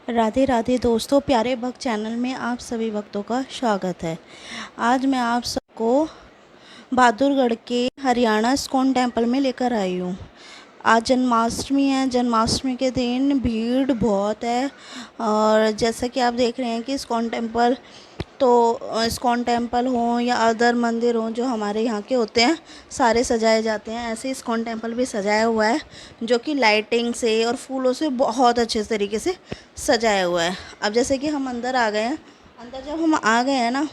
राधे राधे दोस्तों, प्यारे भक्त चैनल में आप सभी भक्तों का स्वागत है। आज मैं आप सबको बहादुरगढ़ के हरियाणा इस्कॉन टेम्पल में लेकर आई हूँ। आज जन्माष्टमी है। जन्माष्टमी के दिन भीड़ बहुत है और जैसा कि आप देख रहे हैं कि इस्कॉन टेम्पल इस्कॉन टेम्पल हो या अदर मंदिर हो जो हमारे यहाँ के होते हैं, सारे सजाए जाते हैं। ऐसे इस्कॉन टेम्पल भी सजाया हुआ है जो कि लाइटिंग से और फूलों से बहुत अच्छे तरीके से सजाया हुआ है। अब जैसे कि हम अंदर आ गए हैं। अंदर जब हम आ गए हैं ना,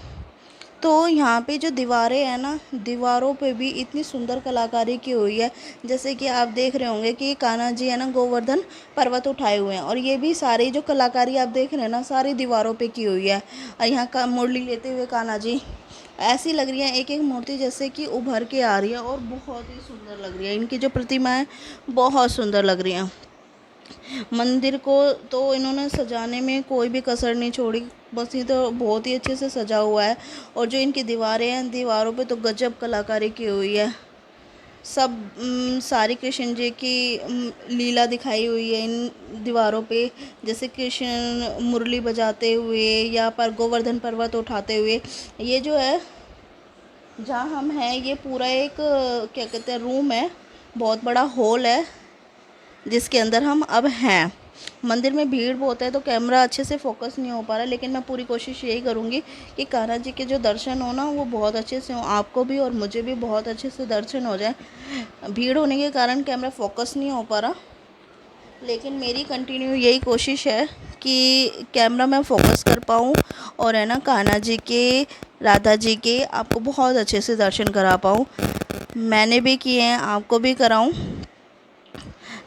तो यहाँ पे जो दीवारें हैं ना, दीवारों पे भी इतनी सुंदर कलाकारी की हुई है। जैसे कि आप देख रहे होंगे कि कान्हा जी है ना, गोवर्धन पर्वत उठाए हुए हैं और ये भी सारी जो कलाकारी आप देख रहे हैं ना, सारी दीवारों पे की हुई है। और यहाँ का मुरली लेते हुए कान्हा जी ऐसी लग रही है, एक एक मूर्ति जैसे कि उभर के आ रही है और बहुत ही सुंदर लग रही है। इनकी जो प्रतिमा है बहुत सुंदर लग रही है। मंदिर को तो इन्होंने सजाने में कोई भी कसर नहीं छोड़ी। बस ये तो बहुत ही अच्छे से सजा हुआ है। और जो इनकी दीवारें हैं, दीवारों पे तो गजब कलाकारी की हुई है। सब सारी कृष्ण जी की लीला दिखाई हुई है इन दीवारों पे। जैसे कृष्ण मुरली बजाते हुए या पर गोवर्धन पर्वत उठाते हुए। ये जो है जहाँ हम हैं, ये पूरा एक क्या कहते हैं, रूम है। बहुत बड़ा हॉल है जिसके अंदर हम अब हैं। मंदिर में भीड़ बहुत है तो कैमरा अच्छे से फोकस नहीं हो पा रहा, लेकिन मैं पूरी कोशिश यही करूँगी कि कान्हा जी के जो दर्शन हो ना, वो बहुत अच्छे से हो, आपको भी और मुझे भी बहुत अच्छे से दर्शन हो जाए। भीड़ होने के कारण कैमरा फोकस नहीं हो पा रहा, लेकिन मेरी कंटिन्यू यही कोशिश है कि कैमरा मैं फोकस कर पाऊँ और है ना, कान्हा जी के, राधा जी के आपको बहुत अच्छे से दर्शन करा पाऊँ। मैंने भी किए हैं, आपको भी कराऊँ।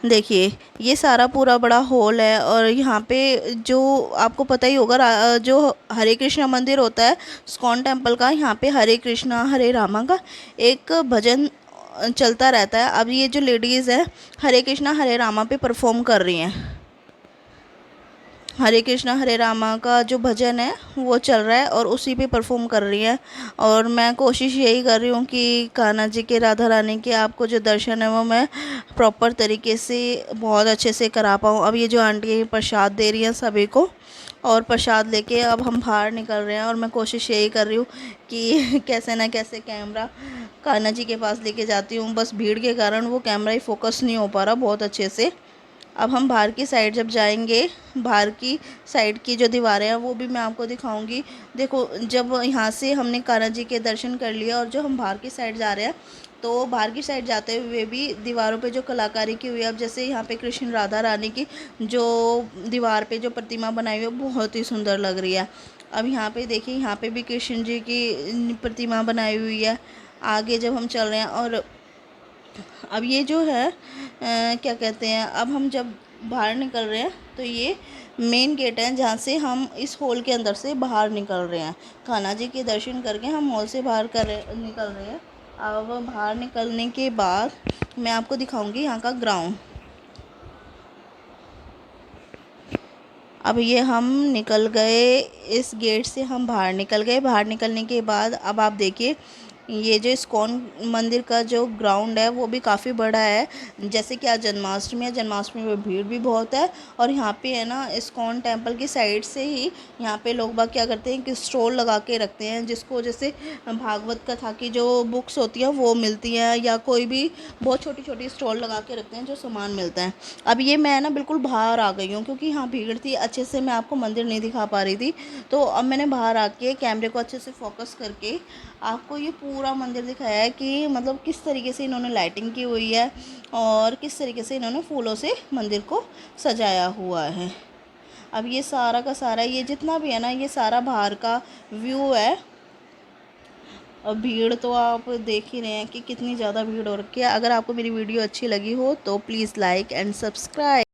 देखिए, ये सारा पूरा बड़ा हॉल है और यहाँ पे जो आपको पता ही होगा, जो हरे कृष्णा मंदिर होता है इस्कॉन टेम्पल का, यहाँ पे हरे कृष्णा हरे रामा का एक भजन चलता रहता है। अब ये जो लेडीज़ है, हरे कृष्णा हरे रामा पे परफॉर्म कर रही हैं। हरे कृष्णा हरे रामा का जो भजन है वो चल रहा है और उसी पे परफॉर्म कर रही है। और मैं कोशिश यही कर रही हूँ कि कान्हा जी के, राधा रानी के आपको जो दर्शन है वो मैं प्रॉपर तरीके से बहुत अच्छे से करा पाऊँ। अब ये जो आंटी प्रसाद दे रही हैं सभी को, और प्रसाद लेके अब हम बाहर निकल रहे हैं और मैं कोशिश यही कर रही हूँ कि कैसे ना कैसे कैमरा कान्हा जी के पास लेके जाती हूँ। बस भीड़ के कारण वो कैमरा ही फोकस नहीं हो पा रहा बहुत अच्छे से। अब हम बाहर की साइड जब जाएंगे, बाहर की साइड की जो दीवारें हैं वो भी मैं आपको दिखाऊंगी। देखो, जब यहाँ से हमने कान्हा जी के दर्शन कर लिया और जो हम बाहर की साइड जा रहे हैं, तो बाहर की साइड जाते हुए भी दीवारों पे जो कलाकारी की हुई है, अब जैसे यहाँ पे कृष्ण राधा रानी की जो दीवार पे जो प्रतिमा बनाई हुई है बहुत ही सुंदर लग रही है। अब यहाँ पे देखिए, यहाँ पे भी कृष्ण जी की प्रतिमा बनाई हुई है। आगे जब हम चल रहे हैं और अब ये जो है क्या कहते हैं, अब हम जब बाहर निकल रहे हैं तो ये मेन गेट है जहाँ से हम इस हॉल के अंदर से बाहर निकल रहे हैं। कान्हा जी के दर्शन करके हम हॉल से बाहर निकल रहे हैं। अब बाहर निकलने के बाद मैं आपको दिखाऊंगी यहाँ का ग्राउंड। अब ये हम निकल गए, इस गेट से हम बाहर निकल गए। बाहर निकलने के बाद अब आप देखिए, ये जो इस्कॉन मंदिर का जो ग्राउंड है वो भी काफ़ी बड़ा है। जैसे कि आज जन्माष्टमी है, जन्माष्टमी में भीड़ भी बहुत है। और यहाँ पे है ना, इस्कॉन टेम्पल की साइड से ही यहाँ पे लोग बाग क्या करते हैं कि स्टॉल लगा के रखते हैं, जिसको जैसे भागवत कथा की जो बुक्स होती हैं वो मिलती हैं, या कोई भी बहुत छोटी छोटी स्टॉल लगा के रखते हैं जो सामान मिलता है। अब ये मैं ना बिल्कुल बाहर आ गई हूँ क्योंकि यहाँ भीड़ थी, अच्छे से मैं आपको मंदिर नहीं दिखा पा रही थी। तो अब मैंने बाहर आके कैमरे को अच्छे से फोकस करके आपको ये पूरा मंदिर दिखाया है कि मतलब किस तरीके से इन्होंने लाइटिंग की हुई है और किस तरीके से इन्होंने फूलों से मंदिर को सजाया हुआ है। अब ये सारा का सारा, ये जितना भी है ना, ये सारा बाहर का व्यू है। और भीड़ तो आप देख ही रहे हैं कि कितनी ज़्यादा भीड़ हो रखी है। अगर आपको मेरी वीडियो अच्छी लगी हो तो प्लीज़ लाइक एंड सब्सक्राइब।